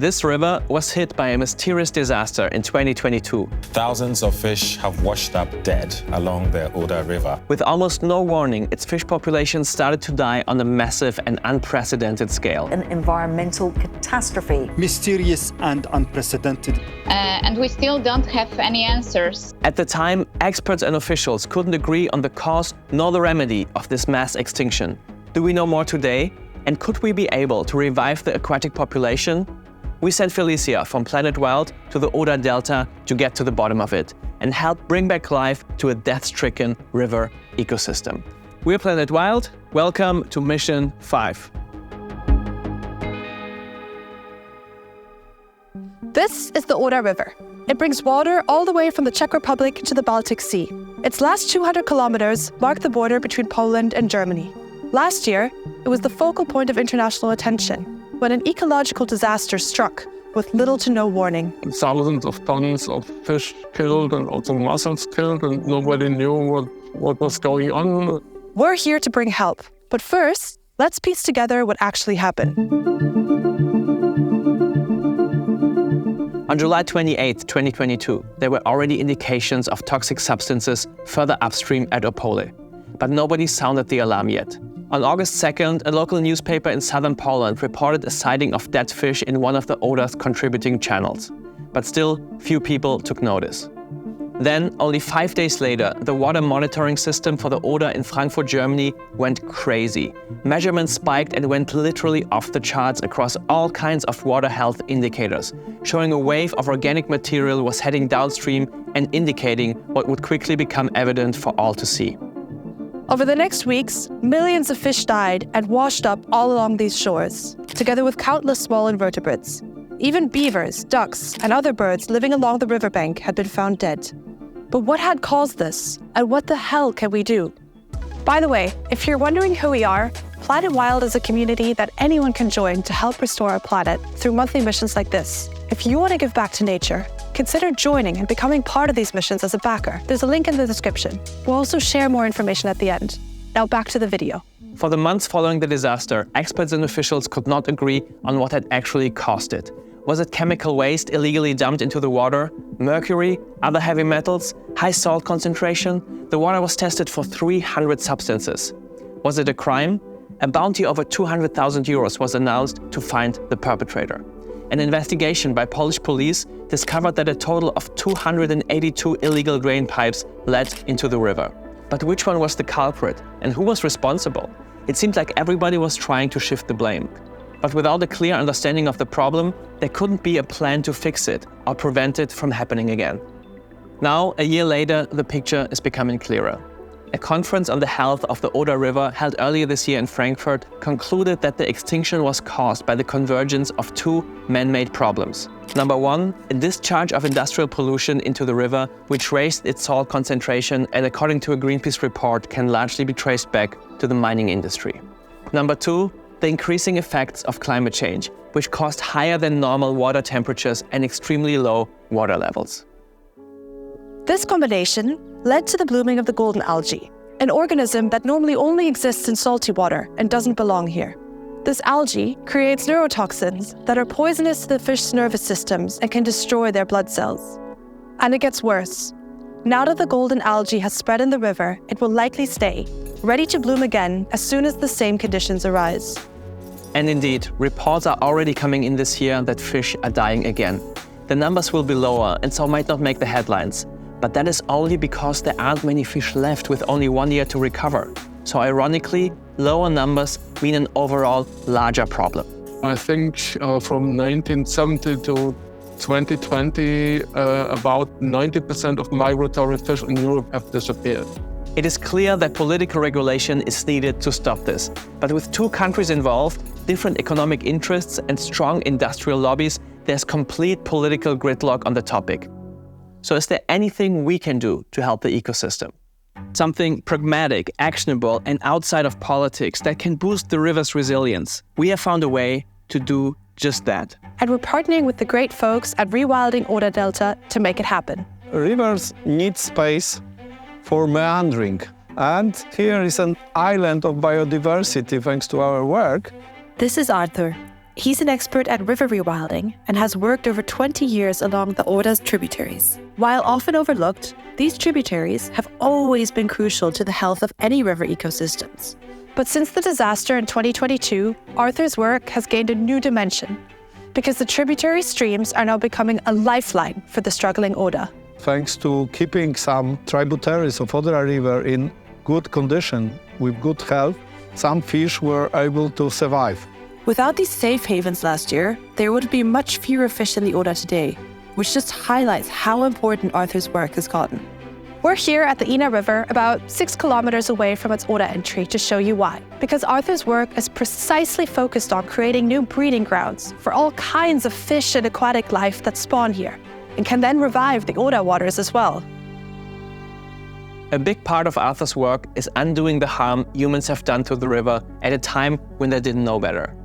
This river was hit by a mysterious disaster in 2022. Thousands of fish have washed up dead along the Oder River. With almost no warning, its fish population started to die on a massive and unprecedented scale. An environmental catastrophe. Mysterious and unprecedented. And we still don't have any answers. At the time, experts and officials couldn't agree on the cause nor the remedy of this mass extinction. Do we know more today? And could we be able to revive the aquatic population? We sent Felicia from Planet Wild to the Oder Delta to get to the bottom of it and help bring back life to a death-stricken river ecosystem. We're Planet Wild. Welcome to Mission 5. This is the Oder River. It brings water all the way from the Czech Republic to the Baltic Sea. Its last 200 kilometers mark the border between Poland and Germany. Last year, it was the focal point of international attention when an ecological disaster struck with little to no warning. Thousands of tons of fish killed and also mussels killed, and nobody knew what was going on. We're here to bring help, but first, let's piece together what actually happened. On July 28, 2022, there were already indications of toxic substances further upstream at Opole, but nobody sounded the alarm yet. On August 2nd, a local newspaper in southern Poland reported a sighting of dead fish in one of the Oder's contributing channels. But still, few people took notice. Then, only 5 days later, the water monitoring system for the Oder in Frankfurt, Germany went crazy. Measurements spiked and went literally off the charts across all kinds of water health indicators, showing a wave of organic material was heading downstream and indicating what would quickly become evident for all to see. Over the next weeks, millions of fish died and washed up all along these shores, together with countless small invertebrates. Even beavers, ducks, and other birds living along the riverbank had been found dead. But what had caused this? And what the hell can we do? By the way, if you're wondering who we are, Planet Wild is a community that anyone can join to help restore our planet through monthly missions like this. If you want to give back to nature, consider joining and becoming part of these missions as a backer. There's a link in the description. We'll also share more information at the end. Now back to the video. For the months following the disaster, experts and officials could not agree on what had actually caused it. Was it chemical waste illegally dumped into the water? Mercury? Other heavy metals? High salt concentration? The water was tested for 300 substances. Was it a crime? A bounty over 200,000 euros was announced to find the perpetrator. An investigation by Polish police discovered that a total of 282 illegal drain pipes led into the river. But which one was the culprit and who was responsible? It seemed like everybody was trying to shift the blame. But without a clear understanding of the problem, there couldn't be a plan to fix it or prevent it from happening again. Now, a year later, the picture is becoming clearer. A conference on the health of the Oder River held earlier this year in Frankfurt concluded that the extinction was caused by the convergence of two man-made problems. Number one, a discharge of industrial pollution into the river, which raised its salt concentration and, according to a Greenpeace report, can largely be traced back to the mining industry. Number two, the increasing effects of climate change, which caused higher than normal water temperatures and extremely low water levels. This combination led to the blooming of the golden algae, an organism that normally only exists in salty water and doesn't belong here. This algae creates neurotoxins that are poisonous to the fish's nervous systems and can destroy their blood cells. And it gets worse. Now that the golden algae has spread in the river, it will likely stay, ready to bloom again as soon as the same conditions arise. And indeed, reports are already coming in this year that fish are dying again. The numbers will be lower and so might not make the headlines. But that is only because there aren't many fish left with only 1 year to recover. So ironically, lower numbers mean an overall larger problem. I think from 1970 to 2020, about 90% of migratory fish in Europe have disappeared. It is clear that political regulation is needed to stop this. But with two countries involved, different economic interests and strong industrial lobbies, there's complete political gridlock on the topic. So is there anything we can do to help the ecosystem? Something pragmatic, actionable, and outside of politics that can boost the river's resilience. We have found a way to do just that. And we're partnering with the great folks at Rewilding Oder Delta to make it happen. Rivers need space for meandering. And here is an island of biodiversity thanks to our work. This is Arthur. He's an expert at river rewilding and has worked over 20 years along the Oda's tributaries. While often overlooked, these tributaries have always been crucial to the health of any river ecosystems. But since the disaster in 2022, Arthur's work has gained a new dimension because the tributary streams are now becoming a lifeline for the struggling Oda. Thanks to keeping some tributaries of Odra River in good condition, with good health, some fish were able to survive. Without these safe havens last year, there would be much fewer fish in the Oda today, which just highlights how important Arthur's work has gotten. We're here at the Ina River, about 6 kilometers away from its Oda entry, to show you why. Because Arthur's work is precisely focused on creating new breeding grounds for all kinds of fish and aquatic life that spawn here, and can then revive the Oda waters as well. A big part of Arthur's work is undoing the harm humans have done to the river at a time when they didn't know better.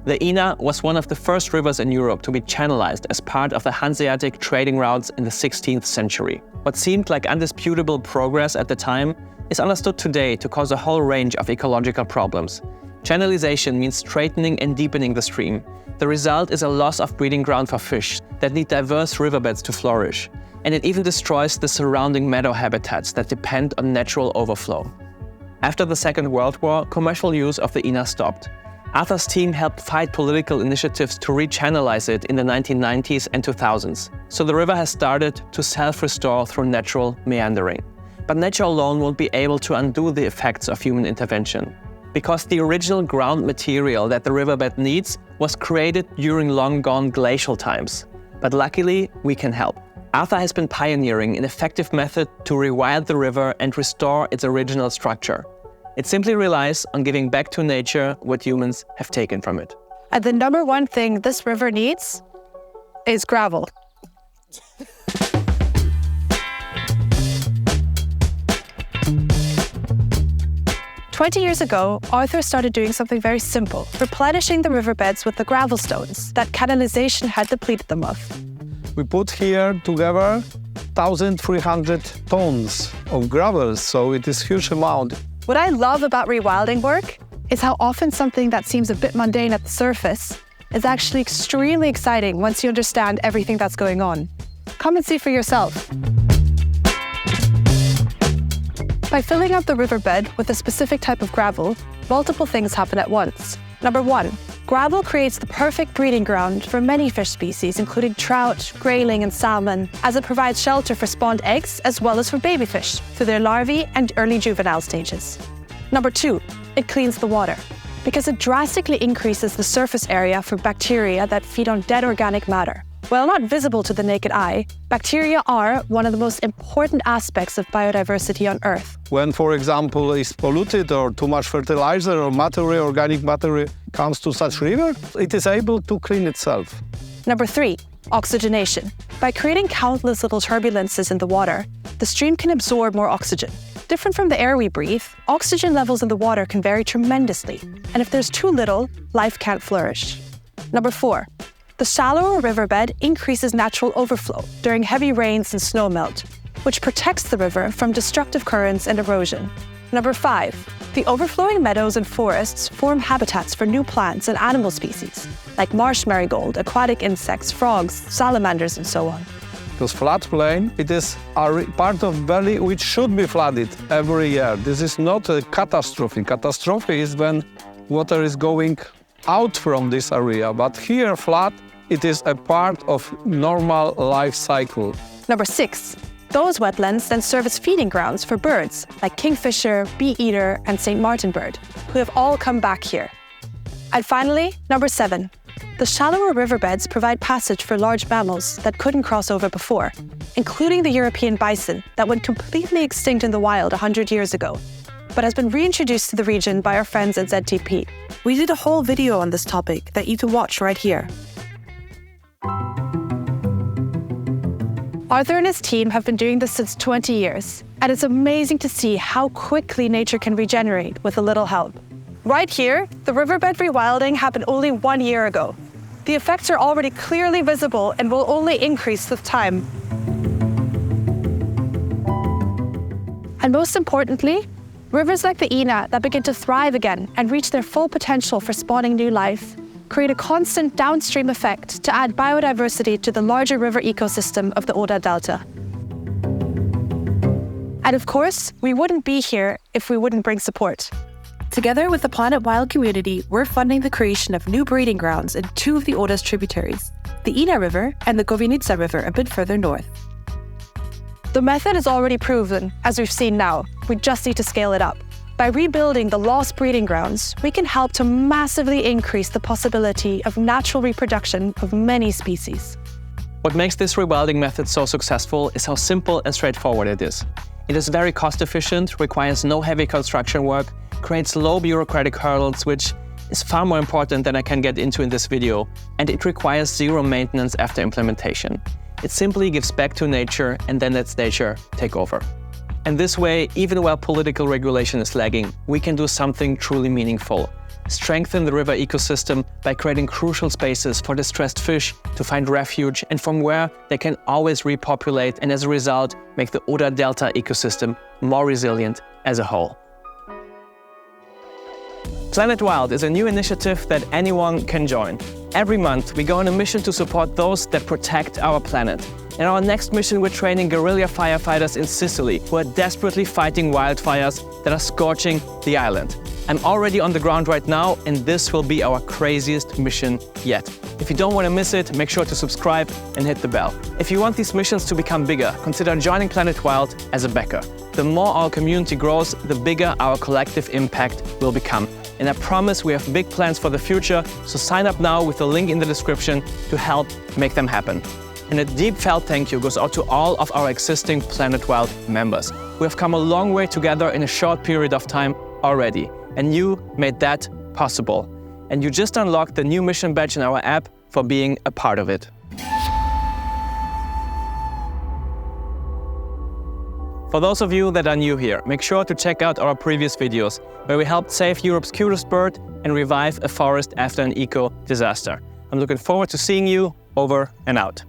The Ina was one of the first rivers in Europe to be channelized as part of the Hanseatic trading routes in the 16th century. What seemed like undisputable progress at the time is understood today to cause a whole range of ecological problems. Channelization means straightening and deepening the stream. The result is a loss of breeding ground for fish that need diverse riverbeds to flourish. And it even destroys the surrounding meadow habitats that depend on natural overflow. After the Second World War, commercial use of the Ina stopped. Arthur's team helped fight political initiatives to rechannelize it in the 1990s and 2000s. So the river has started to self-restore through natural meandering. But nature alone won't be able to undo the effects of human intervention, because the original ground material that the riverbed needs was created during long-gone glacial times. But luckily, we can help. Arthur has been pioneering an effective method to rewild the river and restore its original structure. It simply relies on giving back to nature what humans have taken from it. And the number one thing this river needs is gravel. "20 years ago, Arthur started doing something very simple, replenishing the riverbeds with the gravel stones that canalization had depleted them of. We put here together 1,300 tons of gravel, so it is a huge amount. What I love about rewilding work is how often something that seems a bit mundane at the surface is actually extremely exciting once you understand everything that's going on. Come and see for yourself. By filling up the riverbed with a specific type of gravel, multiple things happen at once. Number one, gravel creates the perfect breeding ground for many fish species, including trout, grayling, and salmon, as it provides shelter for spawned eggs as well as for baby fish through their larvae and early juvenile stages. Number two, it cleans the water, because it drastically increases the surface area for bacteria that feed on dead organic matter. While not visible to the naked eye, bacteria are one of the most important aspects of biodiversity on Earth. When, for example, is polluted or too much fertilizer or material, organic material comes to such river, it is able to clean itself. Number three, oxygenation. By creating countless little turbulences in the water, the stream can absorb more oxygen. Different from the air we breathe, oxygen levels in the water can vary tremendously, and if there's too little, life can't flourish. Number four, the shallower riverbed increases natural overflow during heavy rains and snowmelt, which protects the river from destructive currents and erosion. Number five, the overflowing meadows and forests form habitats for new plants and animal species, like marsh marigold, aquatic insects, frogs, salamanders, and so on. Because floodplain, it is a part of valley which should be flooded every year. This is not a catastrophe. Catastrophe is when water is going out from this area, but here flood, it is a part of normal life cycle. Number six, those wetlands then serve as feeding grounds for birds like kingfisher, bee-eater, and St. Martin bird, who have all come back here. And finally, number seven, the shallower riverbeds provide passage for large mammals that couldn't cross over before, including the European bison that went completely extinct in the wild 100 years ago, but has been reintroduced to the region by our friends at ZTP. We did a whole video on this topic that you can watch right here. Arthur and his team have been doing this since 20 years, and it's amazing to see how quickly nature can regenerate with a little help. Right here, the riverbed rewilding happened only 1 year ago. The effects are already clearly visible and will only increase with time. And most importantly, rivers like the Ina that begin to thrive again and reach their full potential for spawning new life create a constant downstream effect to add biodiversity to the larger river ecosystem of the Oder Delta. And of course, we wouldn't be here if we wouldn't bring support. Together with the Planet Wild community, we're funding the creation of new breeding grounds in two of the Oda's tributaries, the Ina River and the Govinica River a bit further north. The method is already proven, as we've seen now. We just need to scale it up. By rebuilding the lost breeding grounds, we can help to massively increase the possibility of natural reproduction of many species. What makes this rewilding method so successful is how simple and straightforward it is. It is very cost-efficient, requires no heavy construction work, creates low bureaucratic hurdles, which is far more important than I can get into in this video, and it requires zero maintenance after implementation. It simply gives back to nature and then lets nature take over. And this way, even while political regulation is lagging, we can do something truly meaningful. Strengthen the river ecosystem by creating crucial spaces for distressed fish to find refuge and from where they can always repopulate, and as a result, make the Oder Delta ecosystem more resilient as a whole. Planet Wild is a new initiative that anyone can join. Every month, we go on a mission to support those that protect our planet. In our next mission, we're training guerrilla firefighters in Sicily who are desperately fighting wildfires that are scorching the island. I'm already on the ground right now, and this will be our craziest mission yet. If you don't want to miss it, make sure to subscribe and hit the bell. If you want these missions to become bigger, consider joining Planet Wild as a backer. The more our community grows, the bigger our collective impact will become. And I promise we have big plans for the future, so sign up now with the link in the description to help make them happen. And a deep felt thank you goes out to all of our existing Planet Wild members. We have come a long way together in a short period of time already, and you made that possible. And you just unlocked the new mission badge in our app for being a part of it. For those of you that are new here, make sure to check out our previous videos where we helped save Europe's cutest bird and revive a forest after an eco disaster. I'm looking forward to seeing you. Over and out.